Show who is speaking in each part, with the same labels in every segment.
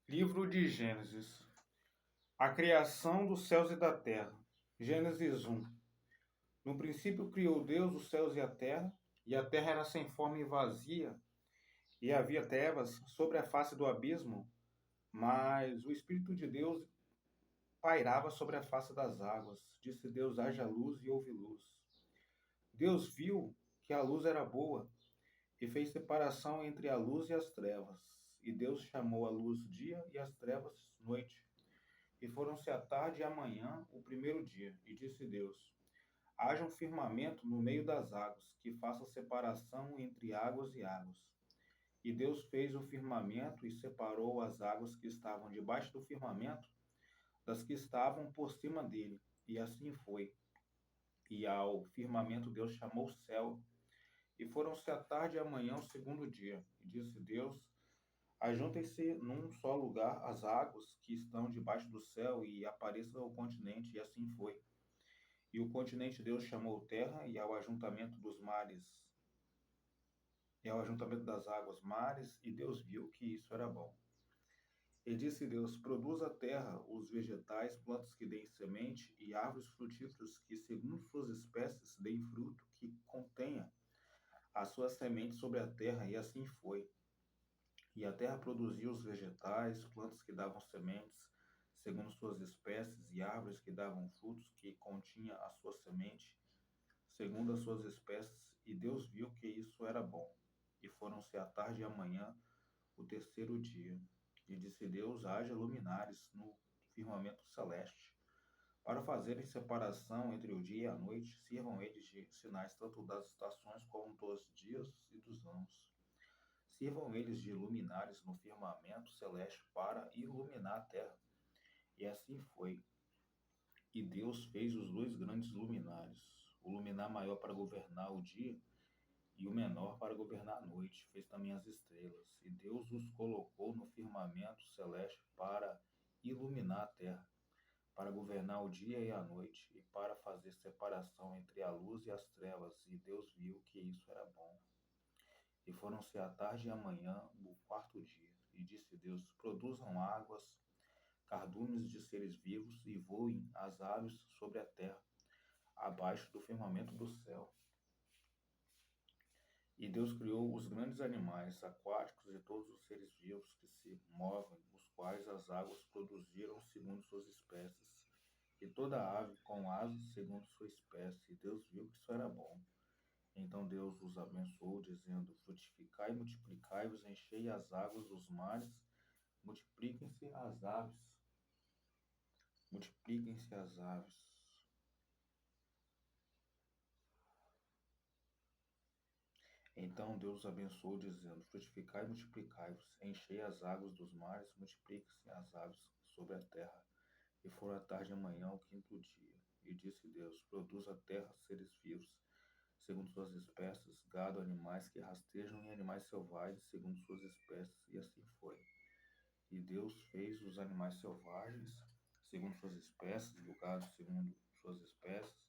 Speaker 1: Livro de Gênesis. A criação dos céus e da terra. Gênesis 1. No princípio criou Deus os céus e a terra era sem forma e vazia, e havia trevas sobre a face do abismo, mas o Espírito de Deus pairava sobre a face das águas. Disse Deus: haja luz, e houve luz. Deus viu que a luz era boa, e fez separação entre a luz e as trevas. E Deus chamou a luz dia e as trevas noite. E foram-se a tarde e a manhã, o primeiro dia. E disse Deus: haja um firmamento no meio das águas, que faça separação entre águas e águas. E Deus fez o firmamento e separou as águas que estavam debaixo do firmamento das que estavam por cima dele. E assim foi. E ao firmamento Deus chamou céu. E foram-se a tarde e a manhã, o segundo dia. E disse Deus: ajuntem-se num só lugar as águas que estão debaixo do céu e apareça o continente. E assim foi. E o continente Deus chamou terra, e ao ajuntamento dos mares, e ao ajuntamento das águas, mares, e Deus viu que isso era bom. E disse Deus: produza a terra os vegetais, plantas que deem semente, e árvores frutíferas que, segundo suas espécies, deem fruto, que contenha a sua semente sobre a terra. E assim foi. E a terra produziu os vegetais, plantas que davam sementes, segundo suas espécies, e árvores que davam frutos, que continha a sua semente, segundo as suas espécies. E Deus viu que isso era bom. E foram-se a tarde e a manhã, o terceiro dia. E disse Deus: haja luminares no firmamento celeste, para fazerem separação entre o dia e a noite, sirvam eles de sinais tanto das estações como dos dias e dos anos. Sirvam eles de luminares no firmamento celeste para iluminar a terra. E assim foi. E Deus fez os dois grandes luminares, o luminar maior para governar o dia e o menor para governar a noite. Fez também as estrelas. E Deus os colocou no firmamento celeste para iluminar a terra, para governar o dia e a noite, e para fazer separação entre a luz e as trevas. E Deus viu que isso era bom. E foram-se a tarde e a manhã, o quarto dia. E disse Deus: produzam águas, cardumes de seres vivos, e voem as aves sobre a terra, abaixo do firmamento do céu. E Deus criou os grandes animais aquáticos e todos os seres vivos que se movem, os quais as águas produziram segundo suas espécies, e toda ave com asas segundo sua espécie. E Deus viu que isso era bom. Então Deus os abençoou, dizendo: frutificai e multiplicai-vos, enchei as águas dos mares, multipliquem-se as aves. Multipliquem-se as aves. Então Deus os abençoou, dizendo: frutificai e multiplicai-vos, enchei as águas dos mares, multipliquem-se as aves sobre a terra. E foram a tarde e a manhã, o quinto dia. E disse Deus: produz a terra seres vivos, segundo suas espécies, gado, animais que rastejam e animais selvagens, segundo suas espécies. E assim foi. E Deus fez os animais selvagens, segundo suas espécies, e o gado segundo suas espécies,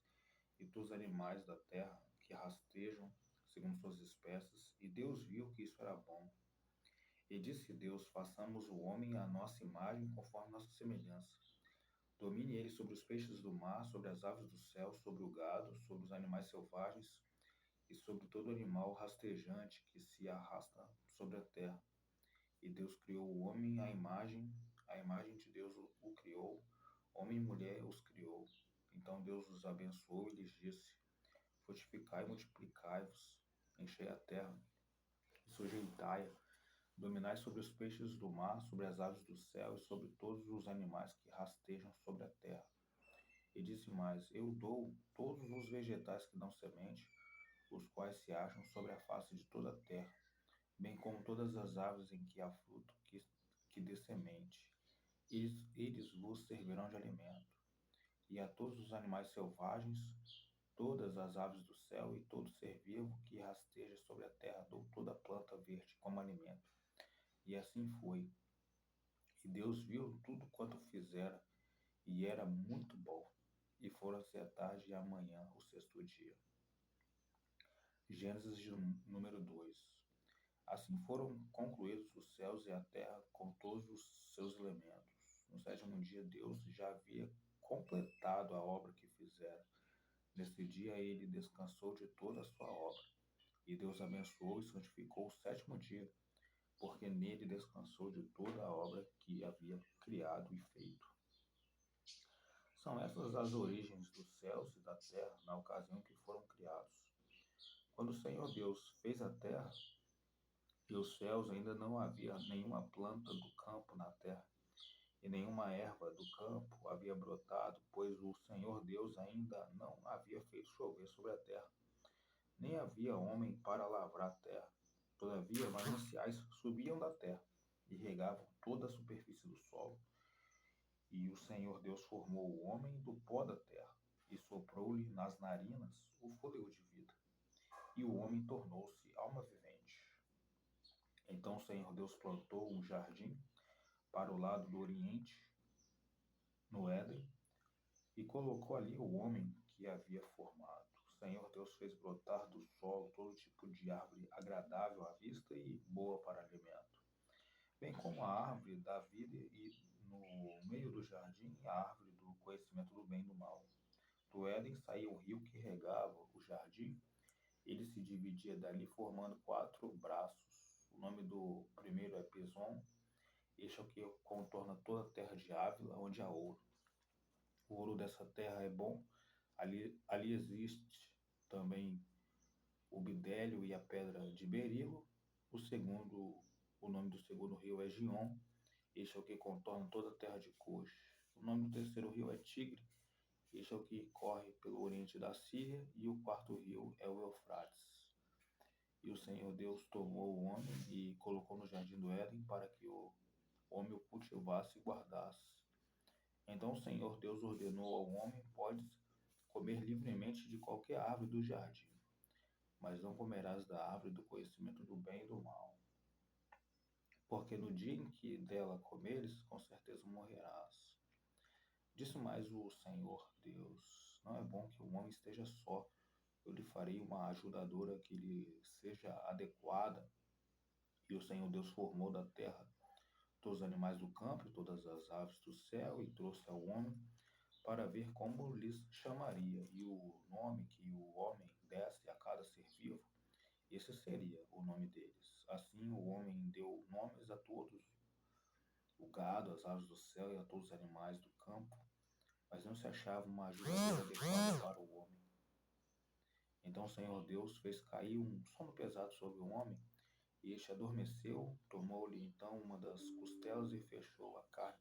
Speaker 1: e dos animais da terra que rastejam, segundo suas espécies. E Deus viu que isso era bom. E disse Deus: façamos o homem à nossa imagem, conforme nossa semelhança. Domine ele sobre os peixes do mar, sobre as aves do céu, sobre o gado, sobre os animais selvagens e sobre todo animal rastejante que se arrasta sobre a terra. E Deus criou o homem à a imagem de Deus o criou, homem e mulher os criou. Então Deus os abençoou e lhes disse: frutificai e multiplicai-vos, enchei a terra e sujeitai-a, dominai sobre os peixes do mar, sobre as aves do céu e sobre todos os animais que rastejam sobre a terra. E disse mais: eu dou todos os vegetais que dão semente, os quais se acham sobre a face de toda a terra, bem como todas as aves em que há fruto que dê semente. Eles vos servirão de alimento. E a todos os animais selvagens, todas as aves do céu e todo ser vivo que rasteja sobre a terra, dou toda planta verde como alimento. E assim foi. E Deus viu tudo quanto fizera, e era muito bom. E foram-se a tarde e a manhã, o sexto dia. Gênesis número 2. Assim foram concluídos os céus e a terra com todos os seus elementos. No sétimo dia, Deus já havia completado a obra que fizera. Nesse dia, ele descansou de toda a sua obra. E Deus abençoou e santificou o sétimo dia, porque nele descansou de toda a obra que havia criado e feito. São essas as origens dos céus e da terra na ocasião em que foram criados. Quando o Senhor Deus fez a terra e os céus, ainda não havia nenhuma planta do campo na terra, e nenhuma erva do campo havia brotado, pois o Senhor Deus ainda não havia feito chover sobre a terra, nem havia homem para lavrar a terra. Todavia, mananciais subiam da terra e regavam toda a superfície do solo. E o Senhor Deus formou o homem do pó da terra e soprou-lhe nas narinas o fôlego de vida. E o homem tornou-se alma vivente. Então o Senhor Deus plantou um jardim para o lado do oriente, no Éden, e colocou ali o homem que havia formado. O Senhor Deus fez brotar do solo todo tipo de árvore agradável à vista e boa para alimento, bem como a árvore da vida, e no meio do jardim a árvore do conhecimento do bem e do mal. Do Éden saía um rio que regava o jardim. Ele se dividia dali formando 4 braços. O nome do primeiro é Pison. Este é o que contorna toda a terra de Ávila, onde há ouro. O ouro dessa terra é bom. Ali existe também o bidélio e a pedra de berilo. O nome do segundo rio é Gion. Este é o que contorna toda a terra de Cush. O nome do terceiro rio é Tigre. Este é o que corre pelo oriente da Síria. E o quarto rio é o Eufrates. E o Senhor Deus tomou o homem e colocou no jardim do Éden para que o homem o cultivasse e guardasse. Então o Senhor Deus ordenou ao homem: podes comer livremente de qualquer árvore do jardim, mas não comerás da árvore do conhecimento do bem e do mal. Porque no dia em que dela comeres, com certeza morrerás. Disse mais o Senhor Deus: não é bom que o homem esteja só. Eu lhe farei uma ajudadora que lhe seja adequada. E o Senhor Deus formou da terra todos os animais do campo e todas as aves do céu, e trouxe ao homem para ver como lhes chamaria. E o nome que o homem desse a cada ser vivo, esse seria o nome deles. Assim o homem deu nomes a todos, o gado, as aves do céu e a todos os animais do campo, mas não se achava uma ajudadora adequada para o homem. Então o Senhor Deus fez cair um sono pesado sobre o homem, e este adormeceu. Tomou-lhe então uma das costelas e fechou a carne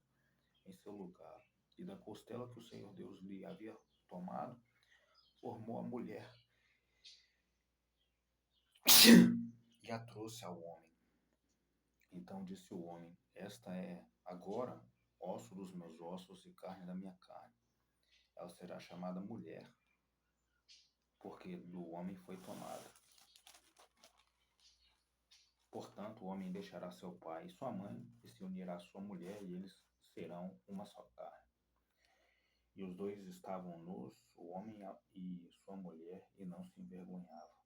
Speaker 1: em seu lugar. E da costela que o Senhor Deus lhe havia tomado, formou a mulher e a trouxe ao homem. Então disse o homem: esta é agora osso dos meus ossos e carne da minha carne. Ela será chamada mulher, porque do homem foi tomada. Portanto, o homem deixará seu pai e sua mãe, e se unirá à sua mulher, e eles serão uma só carne. E os dois estavam nus, o homem e sua mulher, e não se envergonhavam.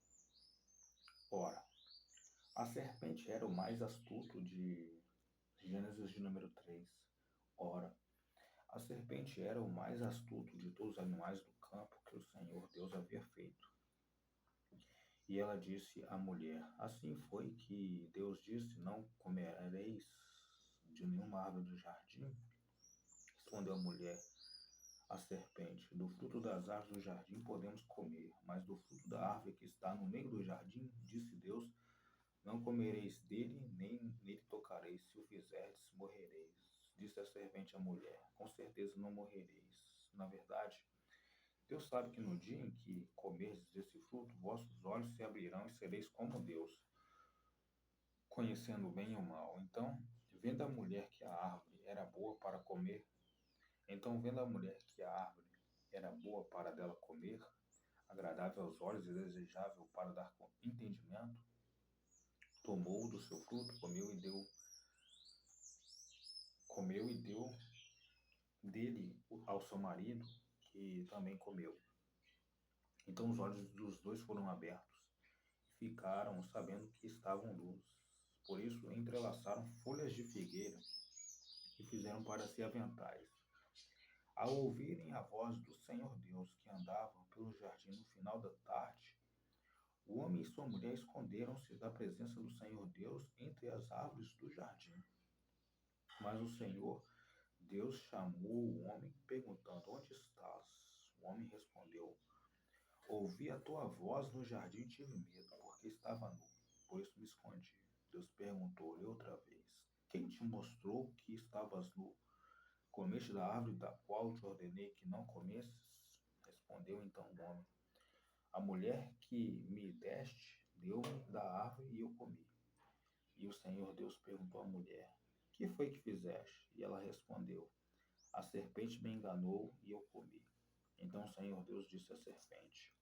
Speaker 1: Ora, a serpente era o mais astuto de Gênesis de número 3. Ora, a serpente era o mais astuto de todos os animais do campo que o Senhor Deus havia feito. E ela disse à mulher: assim foi que Deus disse: não comereis de nenhuma árvore do jardim? Respondeu a mulher à serpente: do fruto das árvores do jardim podemos comer, mas do fruto da árvore que está no meio do jardim, disse Deus: não comereis dele, nem nele tocareis. Se o fizerdes, morrereis. Disse a serpente à mulher: com certeza não morrereis. Na verdade, Deus sabe que no dia em que comerdes desse fruto, vossos olhos se abrirão e sereis como Deus, conhecendo o bem e o mal. Vendo a mulher que a árvore era boa para comer, dela comer, agradável aos olhos e desejável para dar entendimento, tomou do seu fruto, comeu e deu dele ao seu marido, que também comeu. Então os olhos dos dois foram abertos, e ficaram sabendo que estavam nus. Por isso entrelaçaram folhas de figueira e fizeram para si aventais. Ao ouvirem a voz do Senhor Deus que andava pelo jardim no final da tarde, o homem e sua mulher esconderam-se da presença do Senhor Deus entre as árvores do jardim. Mas o Senhor Deus chamou o homem, perguntando: Onde estás? O homem respondeu: Ouvi a tua voz no jardim e tive medo, porque estava nu, por isso me escondi. Deus perguntou-lhe outra vez: Quem te mostrou que estavas nu? Comeste da árvore da qual te ordenei que não comesses? Respondeu então o homem: A mulher que me deste deu-me da árvore e eu comi. E o Senhor Deus perguntou à mulher: Que foi que fizeste? E ela respondeu: A serpente me enganou e eu comi. Então o Senhor Deus disse à serpente: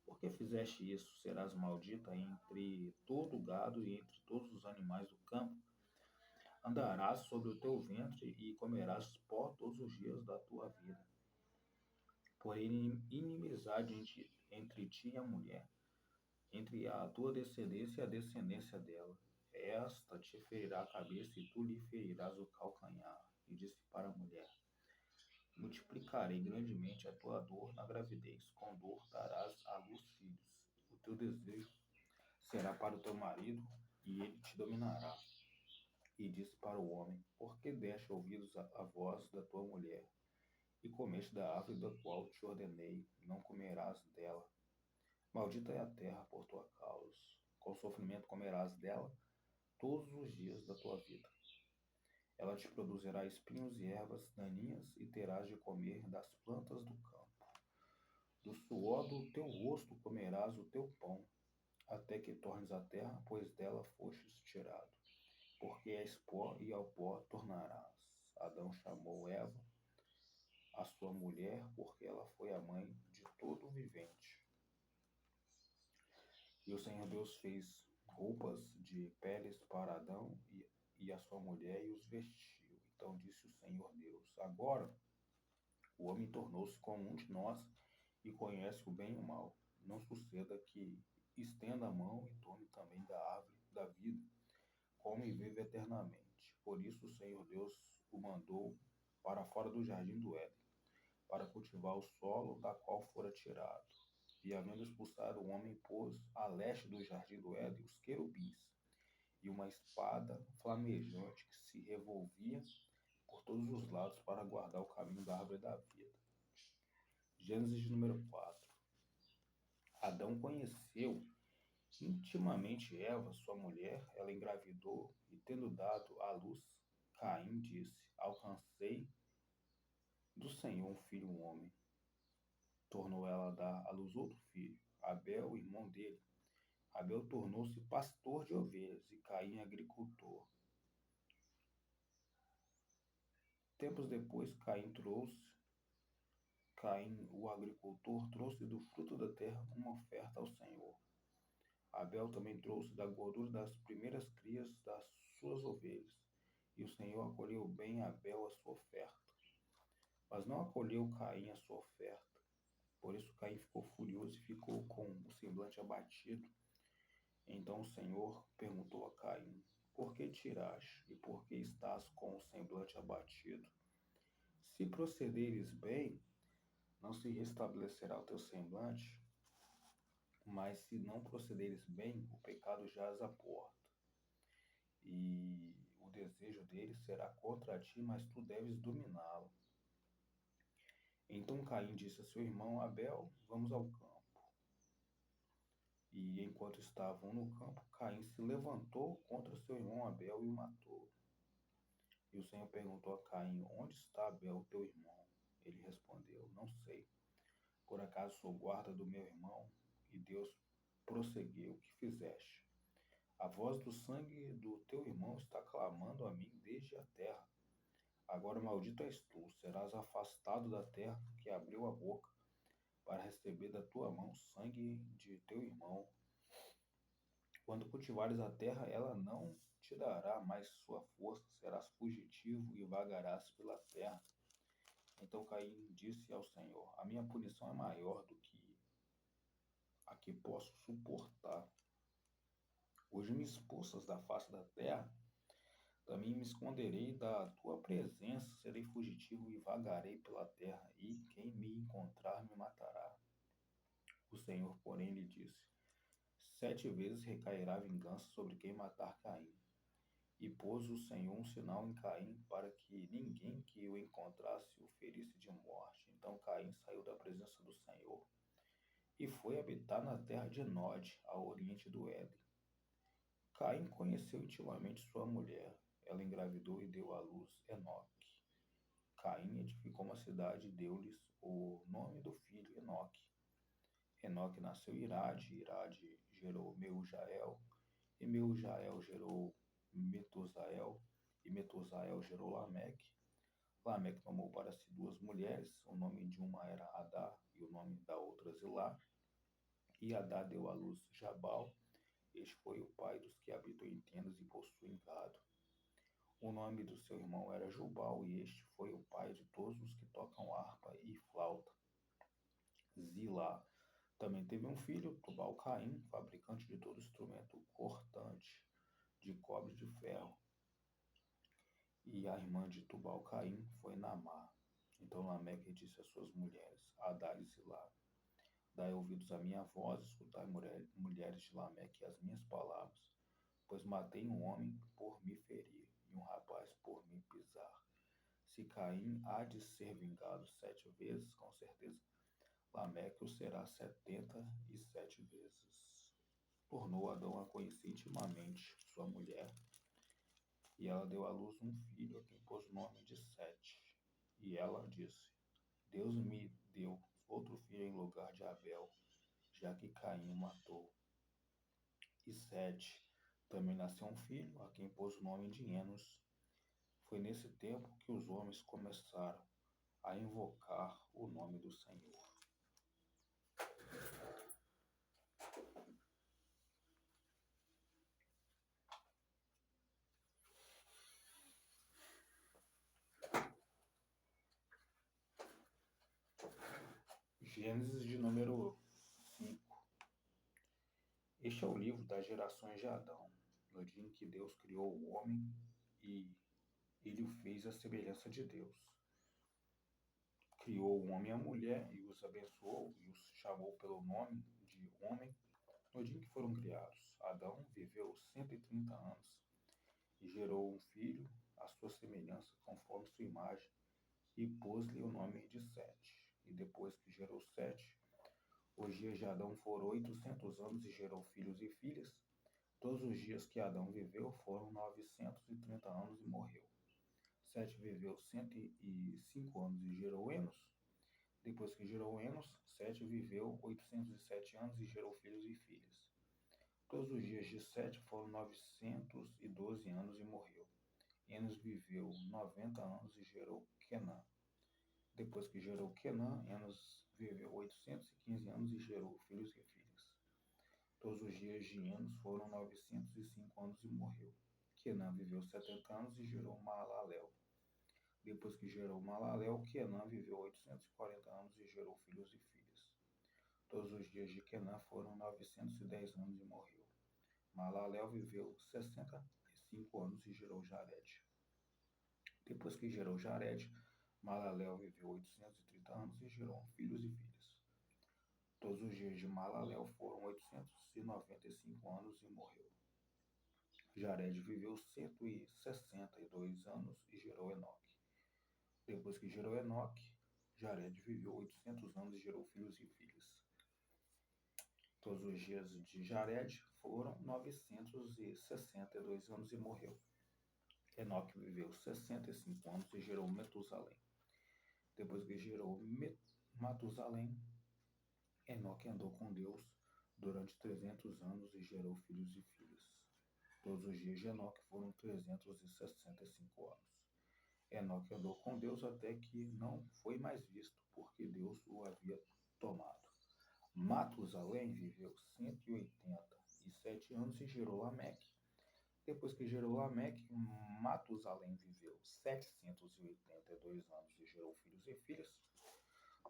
Speaker 1: Por que fizeste isso? Serás maldita entre todo o gado e entre todos os animais do campo. Andarás sobre o teu ventre e comerás pó todos os dias da tua vida. Porém, inimizade entre ti e a mulher, entre a tua descendência e a descendência dela. Esta te ferirá a cabeça e tu lhe ferirás o calcanhar. E disse para a mulher: Multiplicarei grandemente a tua dor na gravidez. Com dor darás à luz filhos. O teu desejo será para o teu marido, e ele te dominará. E disse para o homem: Por que deste ouvidos à voz da tua mulher, e comeste da árvore da qual te ordenei, não comerás dela? Maldita é a terra por tua causa. Com sofrimento comerás dela todos os dias da tua vida. Ela te produzirá espinhos e ervas daninhas, e terás de comer das plantas do campo. Do suor do teu rosto comerás o teu pão, até que tornes a terra, pois dela fostes tirado. Porque és pó e ao pó tornarás. Adão chamou Eva, a sua mulher, porque ela foi a mãe de todo o vivente. E o Senhor Deus fez roupas de peles para Adão e a sua mulher e os vestiu. Então disse o Senhor Deus: Agora o homem tornou-se como um de nós e conhece o bem e o mal. Não suceda que estenda a mão e tome também da árvore da vida, come e vive eternamente. Por isso o Senhor Deus o mandou para fora do jardim do Éden, para cultivar o solo da qual fora tirado. E havendo expulsado o homem, pôs a leste do jardim do Éden os querubins, e uma espada flamejante que se revolvia por todos os lados para guardar o caminho da árvore da vida. Gênesis número 4. Adão conheceu intimamente Eva, sua mulher. Ela engravidou e, tendo dado à luz, Caim disse: Alcancei do Senhor um filho, um homem. Tornou ela a dar à luz outro filho, Abel, irmão dele. Abel tornou-se pastor de ovelhas e Caim agricultor. Tempos depois, Caim, o agricultor, trouxe do fruto da terra uma oferta ao Senhor. Abel também trouxe da gordura das primeiras crias das suas ovelhas. E o Senhor acolheu bem Abel a sua oferta, mas não acolheu Caim a sua oferta. Por isso Caim ficou furioso e ficou com o semblante abatido. Então o Senhor perguntou a Caim: Por que te irás e por que estás com o semblante abatido? Se procederes bem, não se restabelecerá o teu semblante, mas se não procederes bem, o pecado jaz à porta. E o desejo dele será contra ti, mas tu deves dominá-lo. Então Caim disse a seu irmão Abel: Vamos ao campo. E enquanto estavam no campo, Caim se levantou contra seu irmão Abel e o matou. E o Senhor perguntou a Caim: Onde está Abel, teu irmão? Ele respondeu: Não sei. Por acaso sou guarda do meu irmão? E Deus prosseguiu: O que fizeste? A voz do sangue do teu irmão está clamando a mim desde a terra. Agora maldito és tu, serás afastado da terra que abriu a boca para receber da tua mão o sangue de teu irmão. Quando cultivares a terra, ela não te dará mais sua força, serás fugitivo e vagarás pela terra. Então Caim disse ao Senhor: A minha punição é maior do que a que posso suportar. Hoje me expulsas da face da terra, também me esconderei da tua presença, serei fugitivo e vagarei pela terra, e quem me encontrar me matará. O Senhor, porém, lhe disse: 7 vezes recairá a vingança sobre quem matar Caim. E pôs o Senhor um sinal em Caim, para que ninguém que o encontrasse o ferisse de morte. Então Caim saiu da presença do Senhor e foi habitar na terra de Nod, ao oriente do Éden. Caim conheceu intimamente sua mulher. Ela engravidou e deu à luz Enoque. Caim edificou uma cidade e deu-lhes o nome do filho, Enoque. Enoque nasceu Irade, Irade gerou Meujael, e Meujael gerou Metusael, e Metusael gerou Lameque. Lameque tomou para si 2 mulheres, o nome de uma era Adá e o nome da outra Zilá. E Adá deu à luz Jabal. Este foi o pai dos que habitam em tendas e possuem gado. O nome do seu irmão era Jubal, e este foi o pai de todos os que tocam harpa e flauta. Zilá também teve um filho, Tubal-Caim, fabricante de todo instrumento cortante, de cobre de ferro. E a irmã de Tubal-Caim foi Naamá. Então Lameque disse às suas mulheres, Adá e Zilá: Dai ouvidos à minha voz, escutai, mulheres de Lameque, as minhas palavras, pois matei um homem por me ferir, e um rapaz por me pisar. Se Caim há de ser vingado 7 vezes, com certeza Lameque o será 77 vezes. Tornou Adão a conhecer intimamente sua mulher, e ela deu à luz um filho, a quem pôs o nome de Sete. E ela disse: Deus me deu outro filho em lugar de Abel, já que Caim o matou. E Sete também nasceu um filho, a quem pôs o nome de Enos. Foi nesse tempo que os homens começaram a invocar o nome do Senhor. Gênesis de número 5. Este é o livro das gerações de Adão, no dia em que Deus criou o homem e ele o fez à semelhança de Deus. Criou o homem e a mulher e os abençoou e os chamou pelo nome de homem no dia em que foram criados. Adão viveu 130 anos e gerou um filho à sua semelhança, conforme sua imagem, e pôs-lhe o nome de Sete. E depois que gerou Sete, os dias de Adão foram 800 anos e gerou filhos e filhas. Todos os dias que Adão viveu foram 930 anos e morreu. Sete viveu 105 anos e gerou Enos. Depois que gerou Enos, Sete viveu 807 anos e gerou filhos e filhas. Todos os dias de Sete foram 912 anos e morreu. Enos viveu 90 anos e gerou Quenã. Depois que gerou Quenã, Enos viveu 815 anos e gerou filhos e filhas. Todos os dias de Enos foram 905 anos e morreu. Quenã viveu 70 anos e gerou Maalalel. Depois que gerou Maalalel, Quenã viveu 840 anos e gerou filhos e filhas. Todos os dias de Quenã foram 910 anos e morreu. Maalalel viveu 65 anos e gerou Jared. Depois que gerou Jared, Maalalel viveu 830 anos e gerou filhos e filhas. Todos os dias de Maalalel foram 895 anos e morreu. Jared viveu 162 anos e gerou Enoque. Depois que gerou Enoque, Jared viveu 800 anos e gerou filhos e filhas. Todos os dias de Jared foram 962 anos e morreu. Enoque viveu 65 anos e gerou Metusalém. Depois que gerou Matusalém, Enoque andou com Deus durante 300 anos e gerou filhos e filhas. Todos os dias de Enoque foram 365 anos. Enoque andou com Deus até que não foi mais visto, porque Deus o havia tomado. Matusalém viveu 187 anos e gerou Lameque. Depois que gerou Lameque, Matusalém viveu 782 anos e gerou filhos e filhas.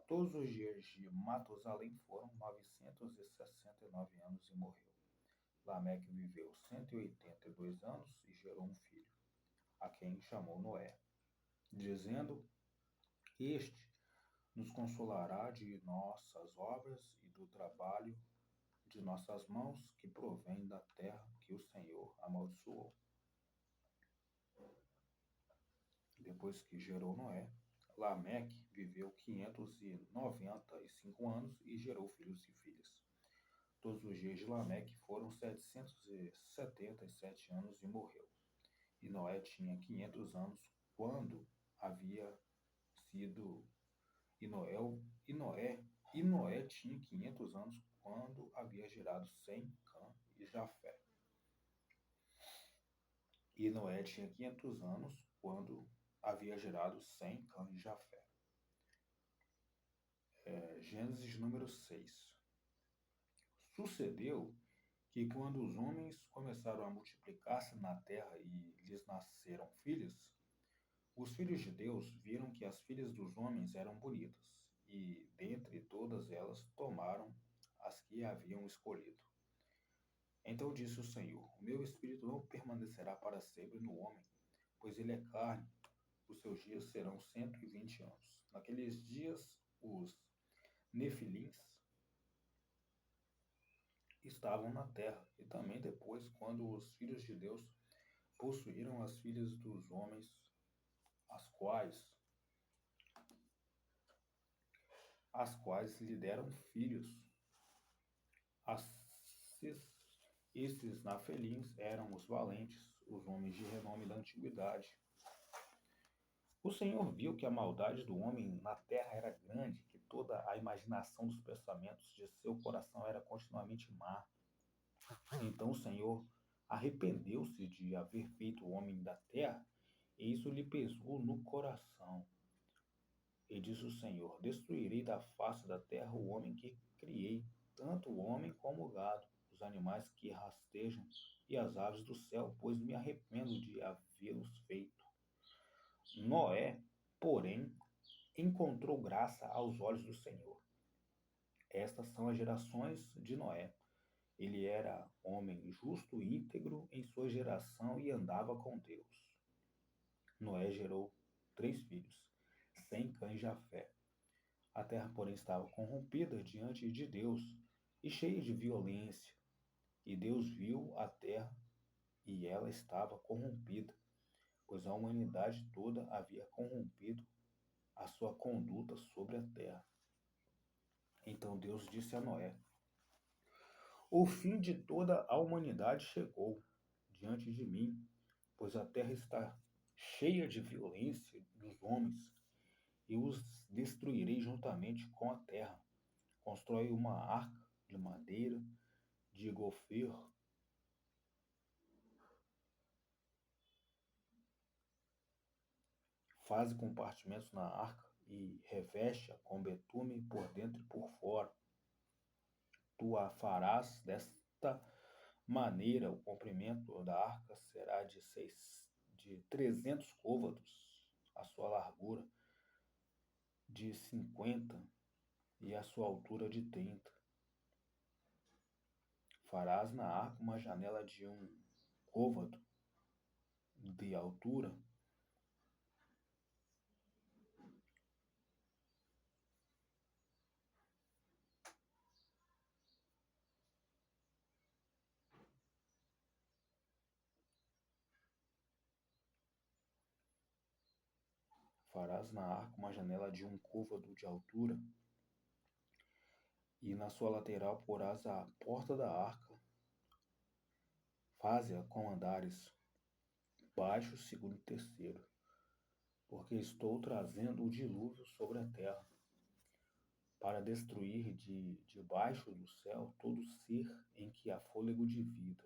Speaker 1: Todos os dias de Matusalém foram 969 anos e morreu. Lameque viveu 182 anos e gerou um filho, a quem chamou Noé, dizendo: Este nos consolará de nossas obras e do trabalho de nossas mãos, que provém da terra que o Senhor amaldiçoou. Depois que gerou Noé, Lameque viveu 595 anos e gerou filhos e filhas. Todos os dias de Lameque foram 777 anos e morreu. E Noé tinha 500 anos quando havia sido e Noé tinha 500 anos quando havia gerado Sem, Cã e Jafé. E Noé tinha 500 anos quando havia gerado Sem, Cã e Jafé. Gênesis número 6. Sucedeu que quando os homens começaram a multiplicar-se na terra e lhes nasceram filhos, os filhos de Deus viram que as filhas dos homens eram bonitas, e dentre todas elas tomaram as que haviam escolhido. Então disse o Senhor: O meu espírito não permanecerá para sempre no homem, pois ele é carne, os seus dias serão 120 anos. Naqueles dias, os nefilins estavam na terra, e também depois, quando os filhos de Deus possuíram as filhas dos homens, as quais lhe deram filhos. Esses nafelins eram os valentes, os homens de renome da antiguidade. O Senhor viu que a maldade do homem na terra era grande, que toda a imaginação dos pensamentos de seu coração era continuamente má. Então o Senhor arrependeu-se de haver feito o homem da terra, e isso lhe pesou no coração. E disse o Senhor: Destruirei da face da terra o homem que criei, tanto o homem como o gado, os animais que rastejam e as aves do céu, pois me arrependo de havê-los feito. Noé, porém, encontrou graça aos olhos do Senhor. Estas são as gerações de Noé. Ele era homem justo e íntegro em sua geração e andava com Deus. Noé gerou 3 filhos, Sem, Cã e Jafé. A terra, porém, estava corrompida diante de Deus e cheia de violência. E Deus viu a terra, e ela estava corrompida, pois a humanidade toda havia corrompido a sua conduta sobre a terra. Então Deus disse a Noé: O fim de toda a humanidade chegou diante de mim, pois a terra está cheia de violência dos homens, e os destruirei juntamente com a terra. Constrói uma arca de madeira, de gofer, faze compartimentos na arca e reveste-a com betume por dentro e por fora. Tu a farás desta maneira: o comprimento da arca será de 300 côvados, a sua largura de 50 e a sua altura de 30. Farás na arca uma janela de 1 côvado de altura. Farás na arca uma janela de 1 côvado de altura, e na sua lateral porás a porta da arca. Faze-a com andares baixos, segundo e terceiro, porque estou trazendo o dilúvio sobre a terra, para destruir de debaixo do céu todo ser em que há fôlego de vida.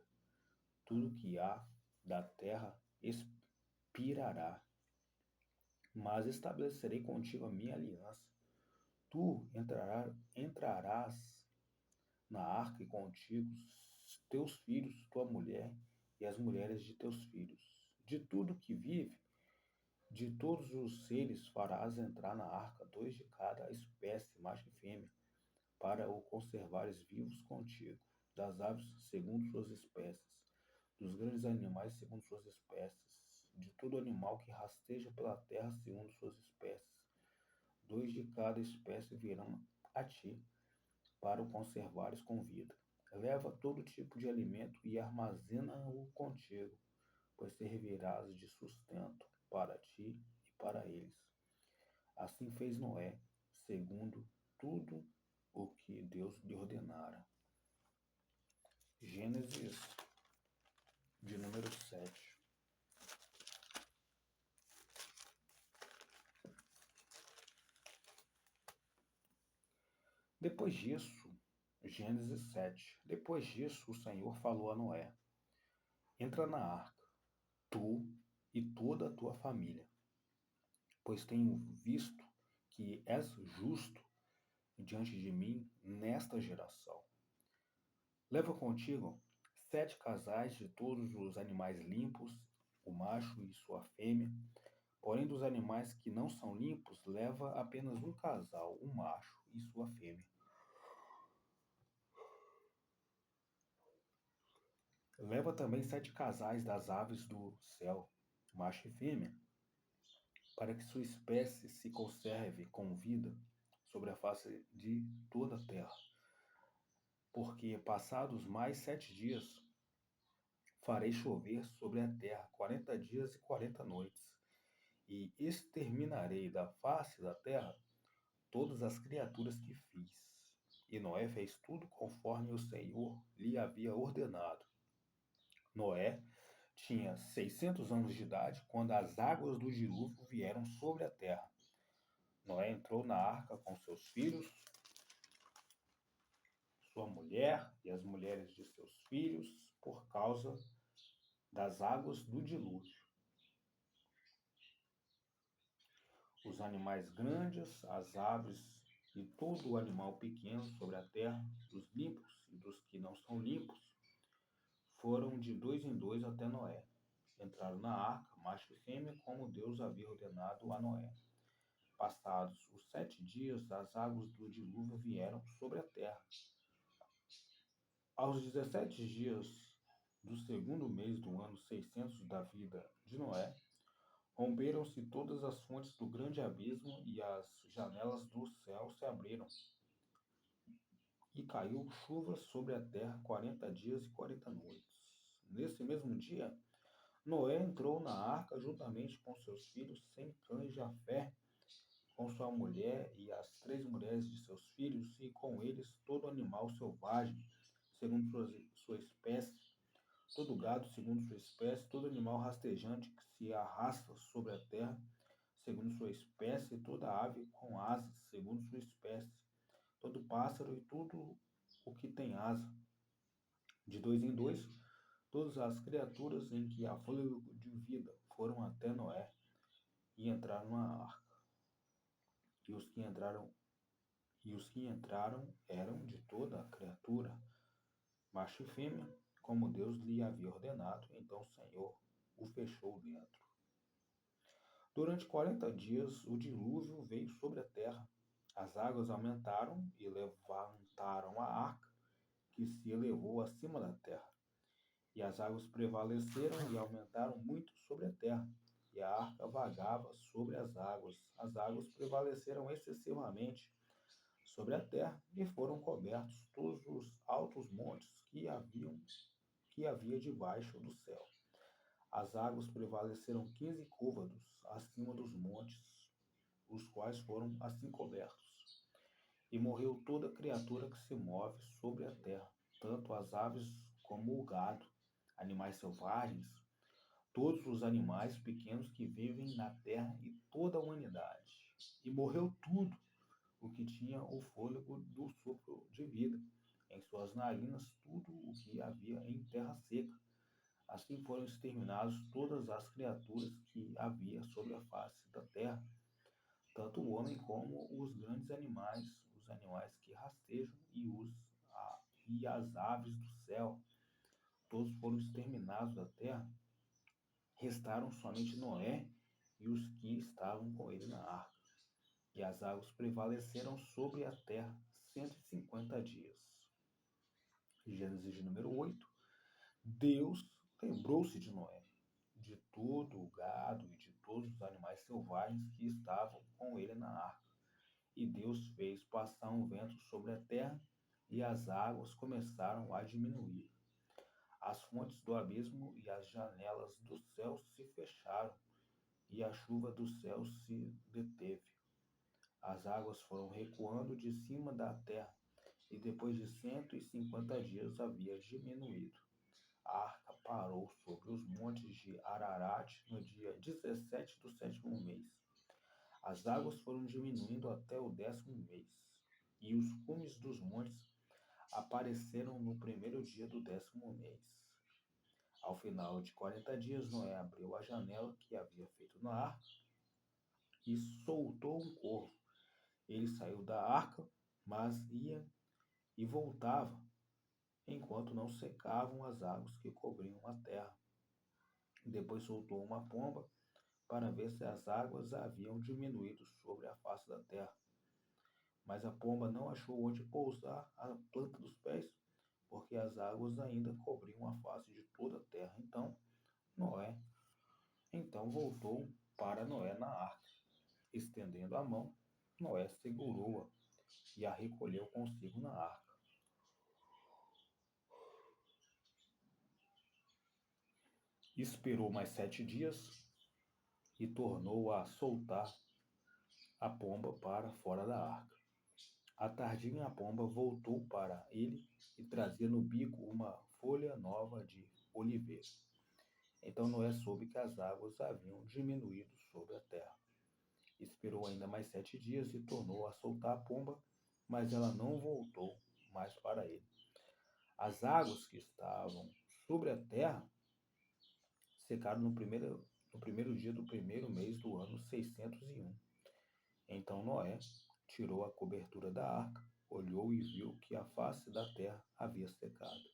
Speaker 1: Tudo que há da terra expirará. Mas estabelecerei contigo a minha aliança. Tu entrarás na arca, e contigo teus filhos, tua mulher e as mulheres de teus filhos. De tudo que vive, de todos os seres farás entrar na arca 2 de cada espécie, macho e fêmea, para o conservares vivos contigo.
Speaker 2: das aves segundo suas espécies, dos grandes animais segundo suas espécies, de todo animal que rasteja pela terra segundo suas espécies. 2 de cada espécie virão a ti, para o conservares com vida. Leva todo tipo de alimento e armazena-o contigo, pois servirás de sustento para ti e para eles. Assim fez Noé, segundo tudo o que Deus lhe ordenara. Gênesis de número 7. Depois disso, Gênesis 7. Depois disso, o Senhor falou a Noé: Entra na arca, tu e toda a tua família, pois tenho visto que és justo diante de mim nesta geração. Leva contigo 7 casais de todos os animais limpos, o macho e sua fêmea. Porém, dos animais que não são limpos, leva apenas um casal, um macho e sua fêmea. Leva também 7 casais das aves do céu, macho e fêmea, para que sua espécie se conserve com vida sobre a face de toda a terra. Porque, passados mais 7 dias, farei chover sobre a terra 40 dias e 40 noites, e exterminarei da face da terra todas as criaturas que fiz. E Noé fez tudo conforme o Senhor lhe havia ordenado. Noé tinha 600 anos de idade quando as águas do dilúvio vieram sobre a terra. Noé entrou na arca com seus filhos, sua mulher e as mulheres de seus filhos, por causa das águas do dilúvio. Os animais grandes, as aves e todo o animal pequeno sobre a terra, dos limpos e dos que não são limpos, foram de 2 em 2 até Noé. Entraram na arca, macho e fêmea, como Deus havia ordenado a Noé. Passados os 7 dias, as águas do dilúvio vieram sobre a terra. Aos 17 dias do segundo mês do ano 600 da vida de Noé, romperam-se todas as fontes do grande abismo e as janelas do céu se abriram. E caiu chuva sobre a terra 40 dias e 40 noites. Nesse mesmo dia, Noé entrou na arca juntamente com seus filhos, Sem, Cã e Jafé, com sua mulher e as 3 mulheres de seus filhos, e com eles todo animal selvagem, segundo sua espécie, todo gado segundo sua espécie, todo animal rastejante que se arrasta sobre a terra, segundo sua espécie, e toda ave com asas, segundo sua espécie, todo pássaro e tudo o que tem asa. De 2 em 2, todas as criaturas em que há fôlego de vida foram até Noé e entraram na arca. E os que entraram eram de toda a criatura, macho e fêmea, como Deus lhe havia ordenado. Então o Senhor o fechou dentro. Durante 40 dias o dilúvio veio sobre a terra. As águas aumentaram e levantaram a arca, que se elevou acima da terra. E as águas prevaleceram e aumentaram muito sobre a terra. E a arca vagava sobre as águas. As águas prevaleceram excessivamente sobre a terra e foram cobertos todos os altos montes que havia debaixo do céu. As águas prevaleceram 15 côvados acima dos montes, os quais foram assim cobertos. E morreu toda criatura que se move sobre a terra, tanto as aves como o gado, animais selvagens, todos os animais pequenos que vivem na terra e toda a humanidade. E morreu tudo o que tinha o fôlego do sopro de vida, em suas narinas tudo o que havia em terra seca. Assim foram exterminados todas as criaturas que havia sobre a face da terra, tanto o homem como os grandes animais, os animais que rastejam e as aves do céu. Todos foram exterminados da terra. Restaram somente Noé e os que estavam com ele na arca. E as águas prevaleceram sobre a terra 150 dias. Gênesis de número 8. Deus lembrou-se de Noé, de todo o gado e de todos os animais selvagens que estavam com ele na arca. E Deus fez passar um vento sobre a terra, e as águas começaram a diminuir. As fontes do abismo e as janelas do céu se fecharam, e a chuva do céu se deteve. As águas foram recuando de cima da terra, e depois de 150 dias havia diminuído. A arca parou sobre os montes de Ararat no dia 17 do sétimo mês. As águas foram diminuindo até o 10º mês, e os cumes dos montes apareceram no primeiro dia do 10º mês. Ao final de 40 dias, Noé abriu a janela que havia feito na arca e soltou um corvo. Ele saiu da arca, mas ia e voltava, enquanto não secavam as águas que cobriam a terra. Depois soltou uma pomba para ver se as águas haviam diminuído sobre a face da terra. Mas a pomba não achou onde pousar a planta dos pés, porque as águas ainda cobriam a face de toda a terra. Então voltou para Noé na arca. Estendendo a mão, Noé segurou-a e a recolheu consigo na arca. Esperou mais 7 dias e tornou a soltar a pomba para fora da arca. À tardinha a pomba voltou para ele e trazia no bico uma folha nova de oliveira. Então Noé soube que as águas haviam diminuído sobre a terra. Esperou ainda mais 7 dias e tornou a soltar a pomba, mas ela não voltou mais para ele. As águas que estavam sobre a terra secaram no primeiro dia do primeiro mês do ano 601. Então Noé tirou a cobertura da arca, olhou e viu que a face da terra havia secado.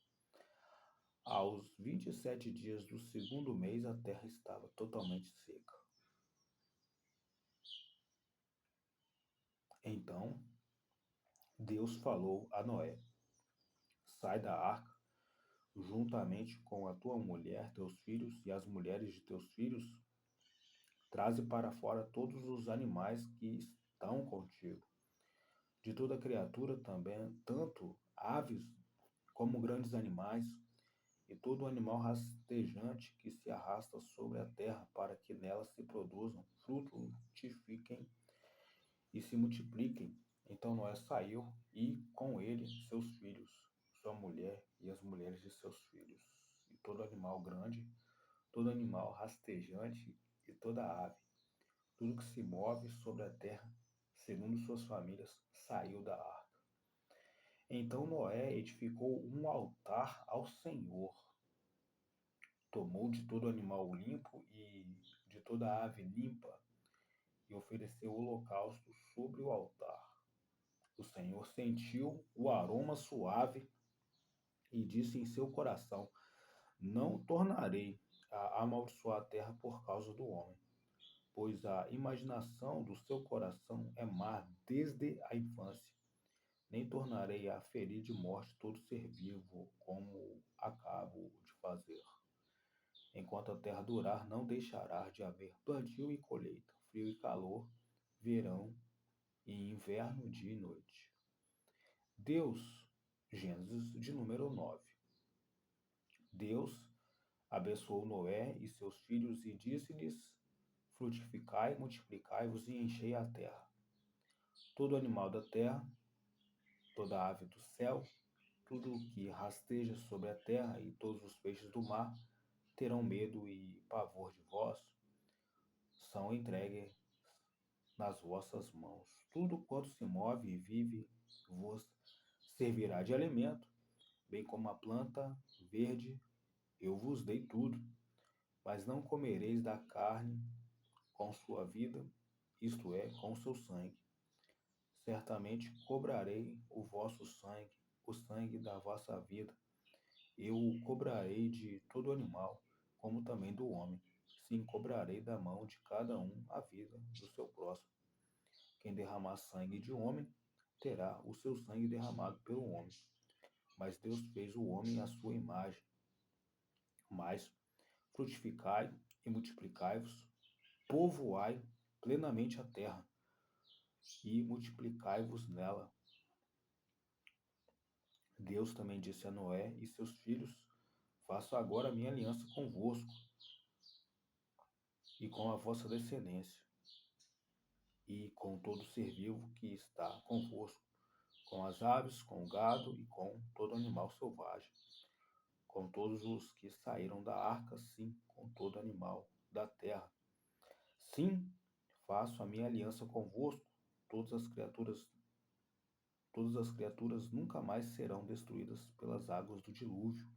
Speaker 2: Aos 27 dias do segundo mês, a terra estava totalmente seca. Então Deus falou a Noé: sai da arca, juntamente com a tua mulher, teus filhos e as mulheres de teus filhos. Traze para fora todos os animais que estão contigo. De toda criatura também, tanto aves como grandes animais, e todo animal rastejante que se arrasta sobre a terra, para que nela se produzam, frutifiquem e se multipliquem. Então Noé saiu, e com ele seus filhos, sua mulher e as mulheres de seus filhos, e todo animal grande, todo animal rastejante e toda ave, tudo que se move sobre a terra, segundo suas famílias, saiu da arca. Então Noé edificou um altar ao Senhor. Tomou de todo animal limpo e de toda ave limpa e ofereceu holocausto sobre o altar. O Senhor sentiu o aroma suave e disse em seu coração: não tornarei a amaldiçoar a terra por causa do homem, pois a imaginação do seu coração é má desde a infância. Nem tornarei a ferir de morte todo ser vivo, como acabo de fazer. Enquanto a terra durar, não deixará de haver plantio e colheita, frio e calor, verão e inverno, dia e noite. Deus, Gênesis de número 9. Deus abençoou Noé e seus filhos e disse-lhes: frutificai, multiplicai-vos e enchei a terra. Todo animal da terra, toda ave do céu, tudo o que rasteja sobre a terra e todos os peixes do mar terão medo e pavor de vós, são entregues nas vossas mãos. Tudo quanto se move e vive vos servirá de alimento, bem como a planta verde, eu vos dei tudo. Mas não comereis da carne com sua vida, isto é, com seu sangue. Certamente cobrarei o vosso sangue, o sangue da vossa vida. Eu o cobrarei de todo animal, como também do homem. Sim, cobrarei da mão de cada um a vida do seu próximo. Quem derramar sangue de homem, terá o seu sangue derramado pelo homem. Mas Deus fez o homem à sua imagem. Mas frutificai e multiplicai-vos, povoai plenamente a terra e multiplicai-vos nela. Deus também disse a Noé e seus filhos: faço agora a minha aliança convosco e com a vossa descendência, e com todo ser vivo que está convosco, com as aves, com o gado e com todo animal selvagem, com todos os que saíram da arca, sim, com todo animal da terra. Sim, faço a minha aliança convosco, todas as criaturas nunca mais serão destruídas pelas águas do dilúvio.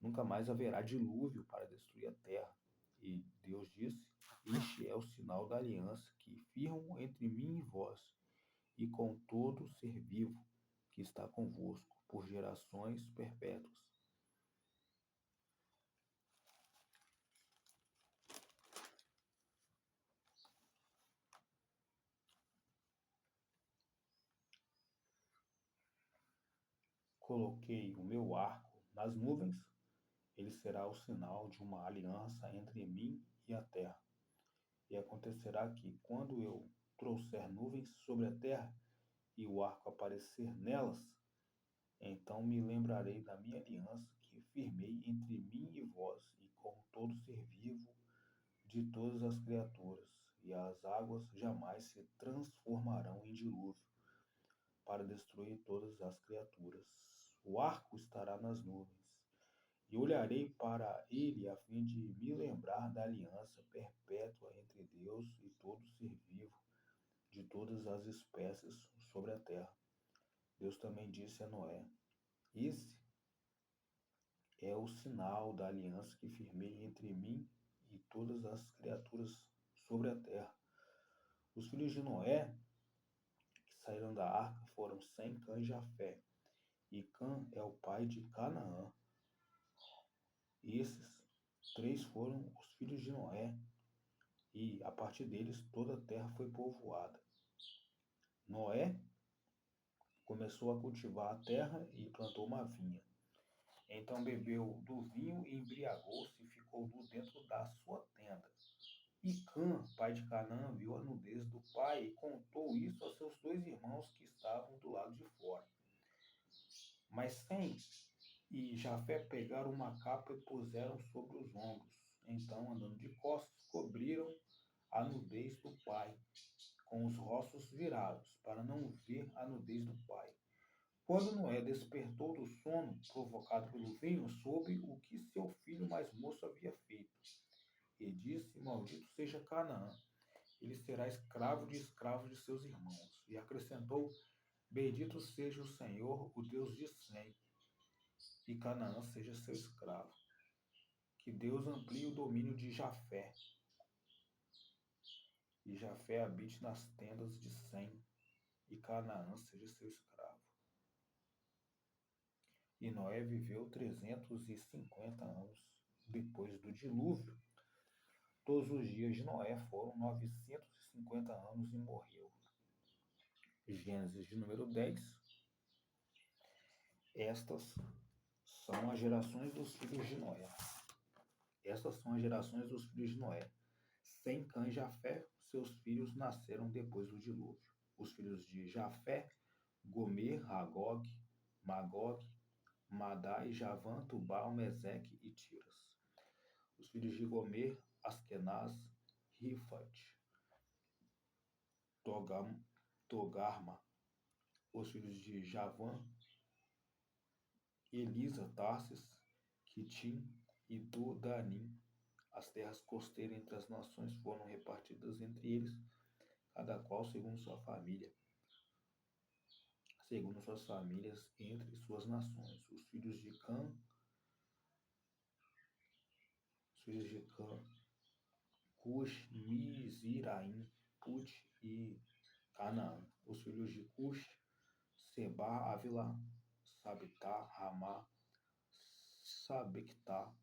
Speaker 2: Nunca mais haverá dilúvio para destruir a terra. E Deus disse: este é o sinal da aliança que firmo entre mim e vós, e com todo ser vivo que está convosco, por gerações perpétuas. Coloquei o meu arco nas nuvens, ele será o sinal de uma aliança entre mim e a terra. E acontecerá que, quando eu trouxer nuvens sobre a terra e o arco aparecer nelas, então me lembrarei da minha aliança que firmei entre mim e vós, e com todo ser vivo de todas as criaturas, e as águas jamais se transformarão em dilúvio, para destruir todas as criaturas. O arco estará nas nuvens, e olharei para ele a fim de me lembrar da aliança perpétua entre Deus e todo ser vivo de todas as espécies sobre a terra. Deus também disse a Noé: esse é o sinal da aliança que firmei entre mim e todas as criaturas sobre a terra. Os filhos de Noé que saíram da arca foram Sem, Cã e Jafé. E Cã é o pai de Canaã. Esses três foram os filhos de Noé, e a partir deles toda a terra foi povoada. Noé começou a cultivar a terra e plantou uma vinha. Então bebeu do vinho e embriagou-se e ficou nu dentro da sua tenda. E Cã, pai de Canaã, viu a nudez do pai e contou isso a seus dois irmãos que estavam do lado de fora. Mas Sem e Jafé pegaram uma capa e puseram sobre os ombros. Então, andando de costas, cobriram a nudez do pai, com os rostos virados, para não ver a nudez do pai. Quando Noé despertou do sono provocado pelo vinho, soube o que seu filho mais moço havia feito. E disse: maldito seja Canaã, ele será escravo de escravos de seus irmãos. E acrescentou: bendito seja o Senhor, o Deus de Sem, e Canaã seja seu escravo. Que Deus amplie o domínio de Jafé, e Jafé habite nas tendas de Sem, e Canaã seja seu escravo. E Noé viveu 350 anos depois do dilúvio. Todos os dias de Noé foram 950 anos e morreu. Gênesis de número 10. Estas são as gerações dos filhos de Noé. Estas são as gerações dos filhos de Noé. Sem, Cã e Jafé, seus filhos nasceram depois do dilúvio. Os filhos de Jafé: Gomer, Magog, Madai, Javã, Tubal, Meseque e Tiras. Os filhos de Gomer: Askenaz, Rifat, Togarma. Os filhos de Javã: Elisa, Tarsis, Quitim e Dodanim. As terras costeiras entre as nações foram repartidas entre eles, cada qual segundo sua família, segundo suas famílias entre suas nações. Os filhos de Cã: Cush, Miziraim, Put e Canaã. Os filhos de Cush: Seba, Ávila, Sabitá, Ramá, Sabectá,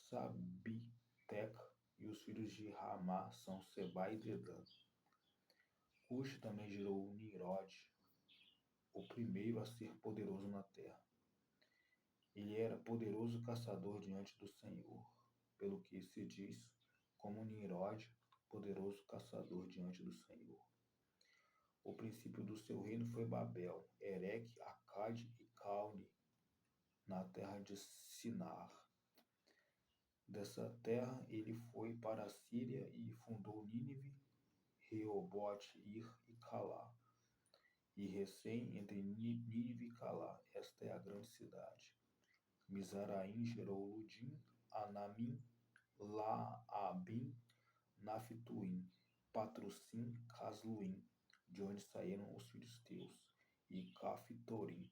Speaker 2: Sabiteca. E os filhos de Ramá são Seba e Dedã. Cush também gerou Nirode, o primeiro a ser poderoso na terra. Ele era poderoso caçador diante do Senhor, pelo que se diz como Nimrod, poderoso caçador diante do Senhor. O princípio do seu reino foi Babel, Ereque, Acade e Calne, na terra de Sinar. Dessa terra ele foi para a Síria e fundou Nínive, Reobote, Ir e Calá. E recém entre Nínive e Calá, esta é a grande cidade. Mizaraim gerou Ludim, Anamim, Laabim, Naphtuim, Patrocim, Casluim, de onde saíram os filisteus, e Caftorim.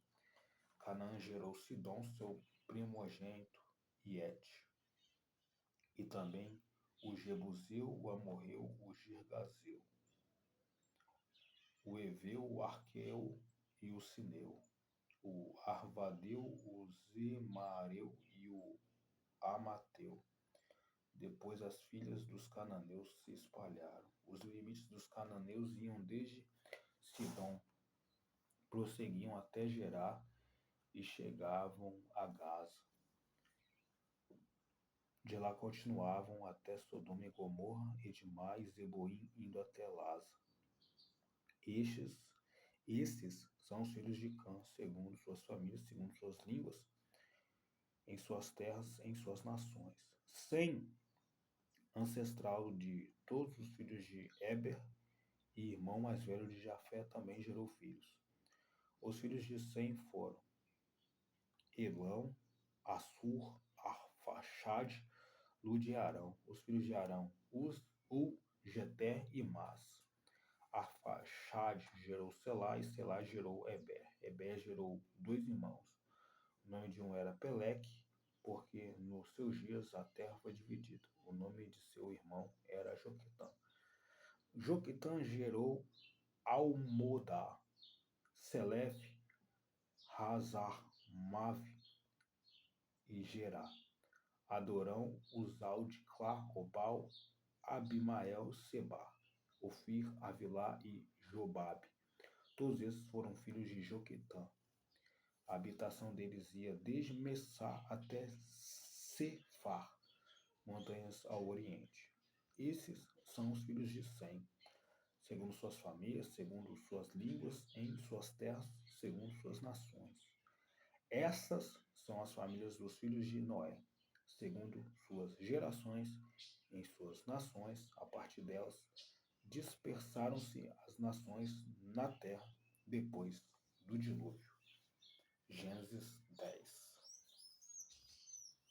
Speaker 2: Canaã gerou Sidom, seu primogênito, e Et. E também o Jebuseu, o Amorreu, o Girgazeu, o Eveu, o Arqueu e o Sineu, o Arvadeu, o Zemareu e o Amateu. Depois as filhas dos cananeus se espalharam. Os limites dos cananeus iam desde Sidom, prosseguiam até Gerá e chegavam a Gaza. De lá continuavam até Sodoma e Gomorra, Edmá e Zeboim, indo até Laza. Estes são os filhos de Cã, segundo suas famílias, segundo suas línguas, em suas terras, em suas nações. Sem ancestral de todos os filhos de Eber e irmão mais velho de Jafé, também gerou filhos. Os filhos de Sem foram Elão, Assur, Arfaxade, Lud e Arão. Os filhos de Arão, Uz, Jeter e Mas. Arfaxade gerou Selá e Selá gerou Eber. Eber gerou 2 irmãos. O nome de um era Peleque, porque nos seus dias a terra foi dividida. O nome de seu irmão era Joquitã. Joquitã gerou Almodá, Selefe, Hazar, Mave e Gerá. Adorão, Uzal de Clá, Obal, Abimael, Seba, Ofir, Avilá e Jobabe. Todos esses foram filhos de Joquitã. A habitação deles ia desde Messá até Sefar, montanhas ao oriente. Esses são os filhos de Sem, segundo suas famílias, segundo suas línguas, em suas terras, segundo suas nações. Essas são as famílias dos filhos de Noé, segundo suas gerações, em suas nações. A partir delas, dispersaram-se as nações na terra depois do dilúvio. Gênesis 10.